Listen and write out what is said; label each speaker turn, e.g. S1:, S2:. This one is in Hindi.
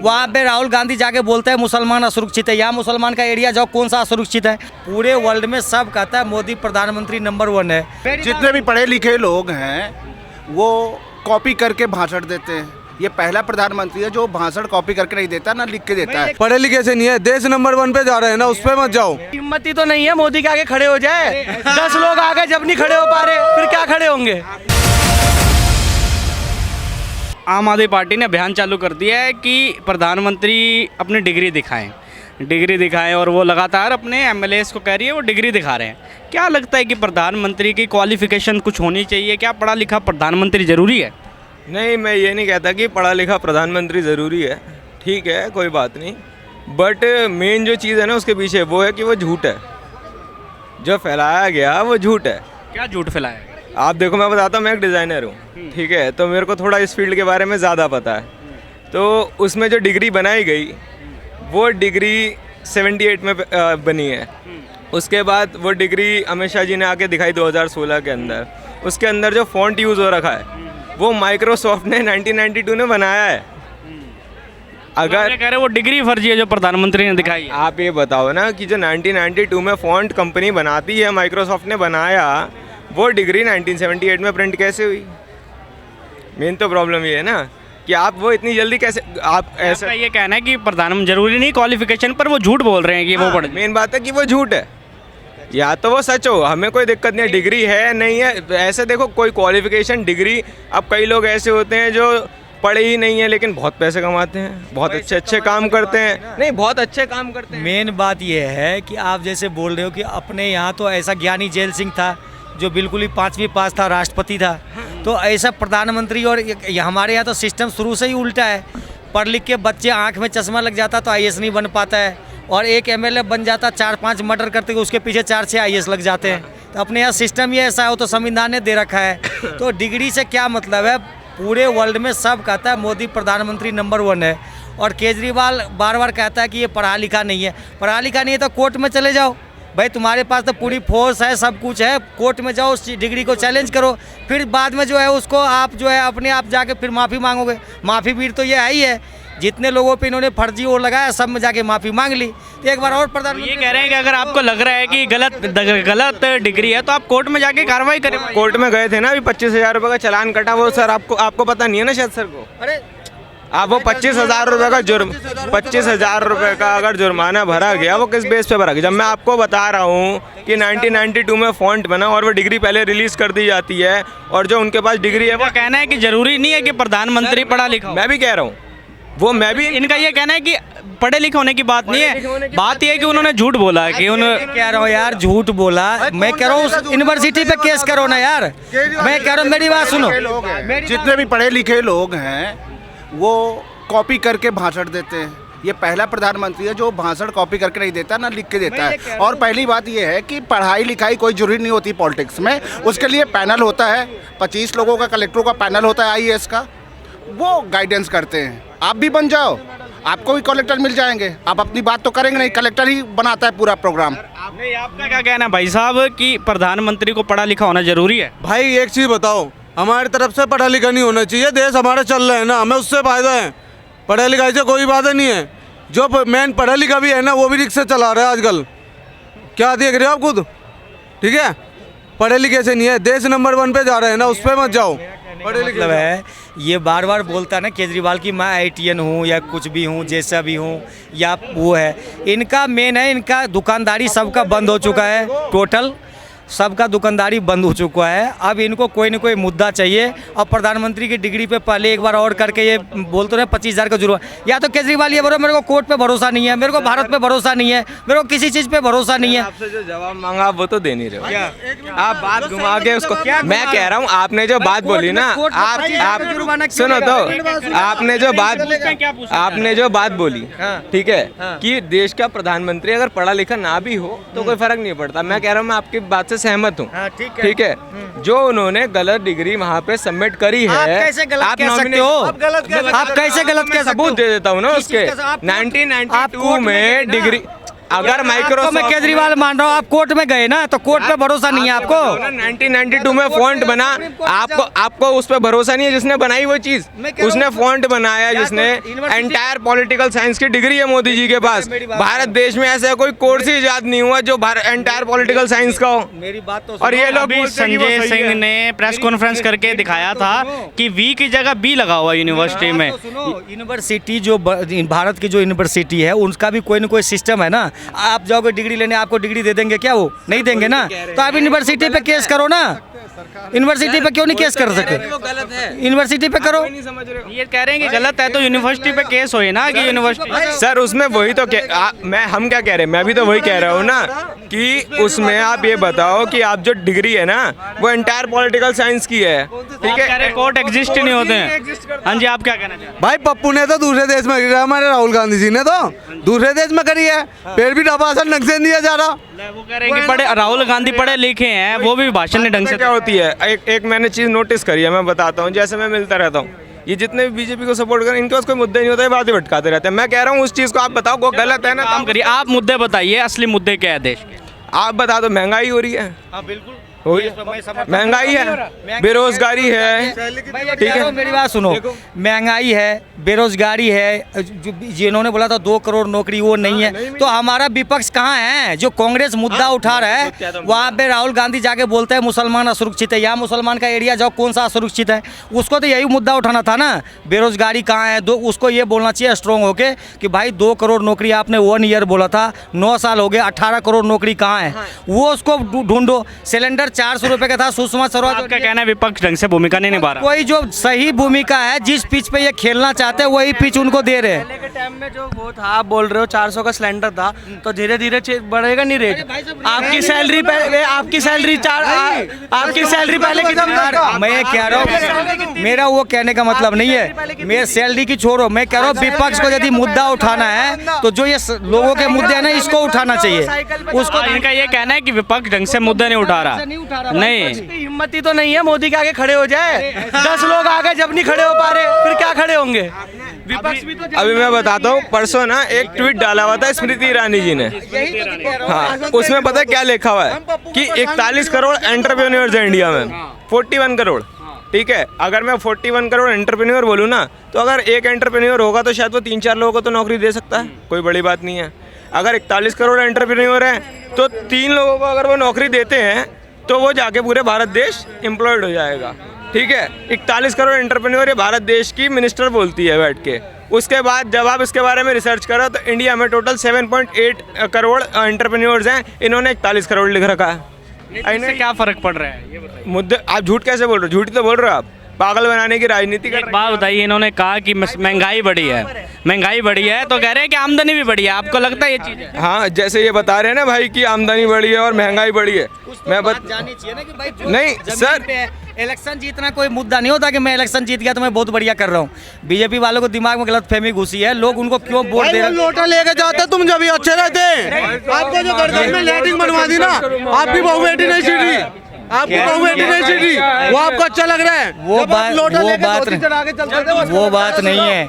S1: वहाँ पे राहुल गांधी जाके बोलते हैं मुसलमान असुरक्षित है। यहाँ मुसलमान का एरिया जाओ, कौन सा असुरक्षित है? पूरे वर्ल्ड में सब कहता है मोदी प्रधानमंत्री नंबर 1 है।
S2: जितने भी पढ़े लिखे लोग हैं वो कॉपी करके भाषण देते हैं। ये पहला प्रधानमंत्री है जो भाषण कॉपी करके नहीं देता, ना लिख के देता है।
S3: पढ़े लिखे से नहीं है, देश नंबर 1 पे जा रहे हैं ना, उस पे मत जाओ।
S4: हिम्मत ही तो नहीं है मोदी के आगे खड़े हो जाए। 10 लोग आगे जब नहीं खड़े हो पा रहे फिर क्या खड़े होंगे? आम आदमी पार्टी ने अभियान चालू कर दिया है कि प्रधानमंत्री अपनी डिग्री दिखाएं और वो लगातार अपने एमएलएस को कह रही है वो डिग्री दिखा रहे हैं। क्या लगता है कि प्रधानमंत्री की क्वालिफिकेशन कुछ होनी चाहिए? क्या पढ़ा लिखा प्रधानमंत्री ज़रूरी है?
S5: नहीं, मैं ये नहीं कहता कि पढ़ा लिखा प्रधानमंत्री ज़रूरी है। ठीक है, कोई बात नहीं, बट मेन जो चीज़ है ना उसके पीछे वो है कि वो झूठ है। जो फैलाया गया वो झूठ है।
S4: क्या झूठ फैलाया?
S5: आप देखो, मैं बताता हूँ, मैं एक डिज़ाइनर हूँ, ठीक है, तो मेरे को थोड़ा इस फील्ड के बारे में ज़्यादा पता है। तो उसमें जो डिग्री बनाई गई वो डिग्री 78 में बनी है। उसके बाद वो डिग्री अमित शाह जी ने आके दिखाई 2016 के अंदर। उसके अंदर जो फ़ॉन्ट यूज़ हो रखा है वो माइक्रोसॉफ्ट ने 1992 में बनाया है। अगर
S4: कह रहे वो डिग्री फर्जी है जो प्रधानमंत्री ने दिखाई है।
S5: आप ये बताओ ना कि जो 1992 में फ़ॉन्ट कंपनी बनाती है, माइक्रोसॉफ्ट ने बनाया, वो डिग्री 1978 में प्रिंट कैसे हुई? मेन तो प्रॉब्लम ये है ना कि आप वो इतनी जल्दी कैसे, आप ऐसा
S4: ये कहना है कि प्रधानमंत्री जरूरी नहीं क्वालिफिकेशन पर वो झूठ बोल रहे हैं कि वो पढ़।
S5: मेन बात है कि वो झूठ है या तो वो सच हो, हमें कोई दिक्कत नहीं है, डिग्री है नहीं है। ऐसे देखो, कोई क्वालिफिकेशन डिग्री, अब कई लोग ऐसे होते हैं जो पढ़े ही नहीं है लेकिन बहुत पैसे कमाते हैं, बहुत अच्छे काम करते हैं। नहीं, बहुत अच्छे काम करते हैं।
S1: मेन बात यह है कि आप जैसे बोल रहे हो कि अपने यहाँ तो ऐसा ज्ञानी जेल सिंह था जो बिल्कुल ही 5वीं पास था, राष्ट्रपति था, तो ऐसा प्रधानमंत्री। और हमारे यहाँ तो सिस्टम शुरू से ही उल्टा है। पढ़ लिख के बच्चे आँख में चश्मा लग जाता तो आईएएस नहीं बन पाता है, और एक एमएलए बन जाता 4-5 मर्डर करते उसके पीछे 4-6 आईएएस लग जाते हैं। तो अपने यहाँ सिस्टम ही ऐसा हो, तो संविधान ने दे रखा है। तो डिग्री से क्या मतलब है? पूरे वर्ल्ड में सब कहता है मोदी प्रधानमंत्री नंबर 1 है, और केजरीवाल बार बार कहता है कि ये पढ़ा लिखा नहीं है। पढ़ा लिखा नहीं है तो कोर्ट में चले जाओ भाई, तुम्हारे पास तो पूरी फोर्स है, सब कुछ है, कोर्ट में जाओ, उस डिग्री को चैलेंज करो, फिर बाद में जो है उसको आप जो है अपने आप जाके फिर माफ़ी मांगोगे। माफ़ी भी तो ये है ही है, जितने लोगों पे इन्होंने फर्जी वो लगाया सब में जाके माफ़ी मांग ली। तो एक बार और प्रधानमंत्री
S4: ये कह रहे हैं कि अगर आपको लग रहा है कि गलत डिग्री है तो आप कोर्ट में जाके कार्रवाई करें।
S5: कोर्ट में गए थे ना, अभी 25,000 रुपये का चालान कटा, वो सर आपको पता नहीं है ना शायद सर को।
S1: अरे
S5: आप वो 25,000 रुपये का 25,000 रुपये का अगर जुर्माना भरा गया, वो किस बेस पे भरा गया? जब मैं आपको बता रहा हूँ कि 1992 में फ़ॉन्ट बना और वो डिग्री पहले रिलीज़ कर दी जाती है, और जो उनके पास डिग्री है वो
S4: कहना है कि जरूरी नहीं है कि प्रधानमंत्री पढ़ा लिखा हो।
S5: मैं भी कह रहा हूँ, वो मैं भी,
S4: इनका ये कहना है कि पढ़े लिखे होने की बात नहीं है, बात ये है कि उन्होंने झूठ बोला है कि उन्होंने।
S1: कह रहा हूँ यार, झूठ बोला। मैं कह रहा हूँ उस यूनिवर्सिटी पे केस करो ना यार। मैं कह रहा हूँ, मेरी बात सुनो।
S2: जितने भी पढ़े लिखे लोग हैं वो कॉपी करके भाषण देते हैं। ये पहला प्रधानमंत्री है जो भाषण कॉपी करके नहीं देता, ना लिख के देता है। और पहली बात ये है कि पढ़ाई लिखाई कोई जरूरी नहीं होती पॉलिटिक्स में। उसके लिए पैनल होता है, 25 लोगों का कलेक्टरों का पैनल होता है आईएएस का, वो गाइडेंस करते हैं। आप भी बन जाओ, आपको भी कलेक्टर मिल जाएंगे। आप अपनी बात तो करेंगे नहीं, कलेक्टर ही बनाता है पूरा प्रोग्राम।
S4: नहीं, आपका क्या कहना है भाई साहब कि प्रधानमंत्री को पढ़ा लिखा होना जरूरी है?
S3: भाई एक चीज़ बताओ, हमारी तरफ से पढ़ा लिखा नहीं होना चाहिए, देश हमारे चल रहे हैं ना, हमें उससे फ़ायदा है। पढ़ाई लिखाई से कोई बात नहीं है। जो मेन पढ़ा लिखा भी है ना वो भी रिक्शा चला रहा है आजकल। क्या देख रहे हो आप खुद? ठीक है, पढ़े लिखे से नहीं है, देश नंबर 1 पे जा रहे हैं ना, उस पे मत जाओ।
S1: पढ़े लिखे है, ये बार बार बोलता है ना केजरीवाल की मैं IITian हूँ या कुछ भी हूँ, जैसा भी हूँ, या वो है। इनका मेन है, इनका दुकानदारी सबका बंद हो चुका है, टोटल सबका दुकानदारी बंद हो चुका है। अब इनको कोई ना कोई मुद्दा चाहिए। अब प्रधानमंत्री की डिग्री पे पहले एक बार और करके ये बोलते रहे 25,000 का जुर्माना। या तो केजरीवाल ये बोलो मेरे को कोर्ट पे भरोसा नहीं है, मेरे को भारत पे भरोसा नहीं है, मेरे को किसी चीज़ पे भरोसा नहीं है।
S5: आपसे जो जवाब मांगा आप वो तो दे नहीं रहे हो। आप बात घुमा के उसको, मैं कह रहा हूँ आपने जो बात बोली ना, आप सुनो तो, आपने जो बात बोली, ठीक है, कि देश का प्रधानमंत्री अगर पढ़ा लिखा ना भी हो तो कोई फर्क नहीं पड़ता। मैं कह रहा हूँ, मैं आपकी बात से सहमत हूँ, ठीक है। जो उन्होंने गलत डिग्री वहाँ पे सबमिट करी है,
S1: आप कैसे गलत कह सकते हो? आप कैसे गलत कह सकते हो?
S5: सबूत दे देता हूँ ना उसके। 1992 में डिग्री, अगर
S1: तो मैं
S5: माइक्रोसॉफ्ट
S1: केजरीवाल मान रहा हूँ, आप कोर्ट में गए ना, तो कोर्ट पे भरोसा नहीं है आपको।
S5: 1992 में फॉन्ट बना, आपको उस पर भरोसा नहीं है जिसने बनाई वो चीज, उसने फॉन्ट बनाया, जिसने एंटायर पॉलिटिकल साइंस की डिग्री है मोदी जी के पास। भारत देश में ऐसा कोई कोर्स ही इजाद नहीं हुआ जो एंटायर पॉलिटिकल साइंस का हो।
S1: मेरी बात तो
S5: और ये लोग
S4: अभी
S5: बोलते हैं कि वो
S4: संजय
S5: सही
S4: सिंह
S5: है।
S4: ने प्रेस कॉन्फ्रेंस करके दिखाया था कि वी की जगह बी लगा हुआ यूनिवर्सिटी में।
S1: तो सुनो, यूनिवर्सिटी जो भारत की जो यूनिवर्सिटी है उनका भी कोई ना कोई सिस्टम है ना। आप जाओगे डिग्री लेने, आपको डिग्री दे देंगे क्या? वो नहीं देंगे ना। तो आप यूनिवर्सिटी पे केस करो ना। यूनिवर्सिटी पे क्यों नहीं केस कर सकते? यूनिवर्सिटी पे करो।
S4: ये कह रहे हैं कि गलत है तो यूनिवर्सिटी पे केस होए ना, कि यूनिवर्सिटी
S5: सर उसमें वही तो हम क्या कह रहे हैं, मैं भी तो वही कह रहा हूँ ना कि उसमें आप ये बताओ कि आप जो डिग्री है ना वो एंटायर पॉलिटिकल साइंस की है, ठीक
S4: कह रहे
S5: है।
S4: कोर्ट एग्जिस्ट नहीं होते हैं। हाँ जी, आप क्या कहना चाहते हैं?
S3: भाई पप्पू ने तो दूसरे देश में करी है, हमारे राहुल गांधी जी ने तो दूसरे देश में करी है, फिर भी डबासन ढंग से नहीं दिया जा रहा।
S4: वो कह रहे हैं कि पढ़े राहुल गांधी पढ़े लिखे हैं, वो भी भाषण नहीं ढंग से।
S5: क्या होती है, एक मैंने चीज़ नोटिस करी है, मैं बताता हूँ। जैसे मैं मिलता रहता हूँ, ये जितने भी बीजेपी को सपोर्ट करें, इनके पास कोई मुद्दा नहीं होता है, बातें भटकाते रहते हैं। मैं कह रहा हूँ उस चीज़ को आप बताओ वो गलत है ना,
S4: काम करिए, आप मुद्दे बताइए, असली मुद्दे क्या है देश के?
S5: आप बता दो। महंगाई हो रही है,
S1: हाँ बिल्कुल
S5: हो रही है, महंगाई है, बेरोजगारी है, ठीक है।
S1: मेरी बात सुनो, महंगाई है, बेरोजगारी है, जिन्होंने बोला था 2 करोड़ नौकरी वो नहीं है। तो हमारा विपक्ष कहाँ है? जो कांग्रेस मुद्दा उठा रहा है, वहाँ पे राहुल गांधी जाके बोलते हैं मुसलमान असुरक्षित है। यहाँ मुसलमान का एरिया जाओ, कौन सा असुरक्षित है? उसको तो यही मुद्दा उठाना था ना। बेरोजगारी कहाँ है, उसको ये बोलना चाहिए स्ट्रॉन्ग होके कि भाई 2 करोड़ नौकरी आपने 1 ईयर बोला था, 9 साल हो गए, 18 करोड़ नौकरी कहाँ है? वो उसको ढूंढो। सिलेंडर 400 रुपए का था, सुषमा स्वराज
S4: आपका कहना है विपक्ष ढंग से भूमिका नहीं निभा रहा।
S1: कोई जो सही भूमिका है, जिस पिच पे ये खेलना चाहते हैं वही पिच उनको दे रहे हैं।
S6: पहले के टाइम में जो वो था, आप बोल रहे हो 400 का सिलेंडर था, तो धीरे धीरे बढ़ेगा नहीं रेट। आपकी सैलरी पहले, आपकी सैलरी पहले कितनी थी?
S1: मैं कह रहा हूँ, मेरा वो कहने का मतलब नहीं है, मेरे सैलरी की छोड़ो। मैं कह रहा हूँ विपक्ष को यदि मुद्दा उठाना है तो जो ये लोगों के मुद्दे हैं ना, इसको उठाना चाहिए। उसको
S4: इनका ये कहना है कि विपक्ष ढंग से मुद्दे नहीं उठा रहा। नहीं,
S6: इसकी हिम्मत ही तो नहीं है मोदी के आगे खड़े हो जाए। 10 लोग आगे जब नहीं खड़े हो पा रहे, फिर क्या खड़े होंगे? विपक्ष भी तो
S5: अभी मैं बताता हूँ, परसों ना एक ट्वीट डाला हुआ था स्मृति ईरानी जी ने। हाँ, उसमें पता है क्या लिखा हुआ है कि 41 करोड़ एंटरप्रेन्योर्स हैं इंडिया में, 41 करोड़, ठीक है। अगर मैं 41 करोड़ एंटरप्रेन्योर बोलूँ ना, तो अगर एक एंटरप्रेन्योर होगा तो शायद वो 3-4 लोगों को तो नौकरी दे सकता है, कोई बड़ी बात नहीं है। अगर 41 करोड़ एंटरप्रेन्योर हैं तो 3 लोगों को अगर वो नौकरी देते हैं तो वो जाके पूरे भारत देश एम्प्लॉयड हो जाएगा, ठीक है। 41 करोड़ एंटरप्रेन्योर ये भारत देश की मिनिस्टर बोलती है बैठ के। उसके बाद जब आप इसके बारे में रिसर्च करो तो इंडिया में टोटल 7.8 करोड़ एंटरप्रेन्योर्स हैं, इन्होंने 41 करोड़ लिख रखा है।
S4: इससे क्या फर्क पड़ रहा है ये बताइए।
S5: मुद्दे आप झूठ कैसे बोल रहे हो? झूठ ही तो बोल रहे हो आप, पागल बनाने की राजनीति कर
S4: एक
S5: रहे
S4: बात बताइए, इन्होंने कहा कि महंगाई बढ़ी है, महंगाई बढ़ी है, तो कह रहे हैं कि आमदनी भी बढ़ी है। आपको लगता है ये चीज़ है?
S5: हाँ, जैसे ये बता रहे हैं ना भाई कि आमदनी बढ़ी है और महंगाई बढ़ी है, मैं
S1: जानी चाहिए ना कि भाई
S5: नहीं सर,
S1: इलेक्शन जीतना कोई मुद्दा नहीं होता कि मैं इलेक्शन जीत गया तो मैं बहुत बढ़िया कर रहा हूँ। बीजेपी वालों को दिमाग में गलतफहमी घुसी है, लोग उनको क्यों वोट दे रहे हैं?
S3: लोटा लेके जाते तुम जब भी अच्छे रहते। आपको जो गर्दन में लैट्रिन बनवा दी ना, आपकी बहू बेटी नहीं सीटी, आपकी बहू बेटी नहीं सीटी, वो आपको अच्छा लग रहा है।
S1: वो बात नहीं है।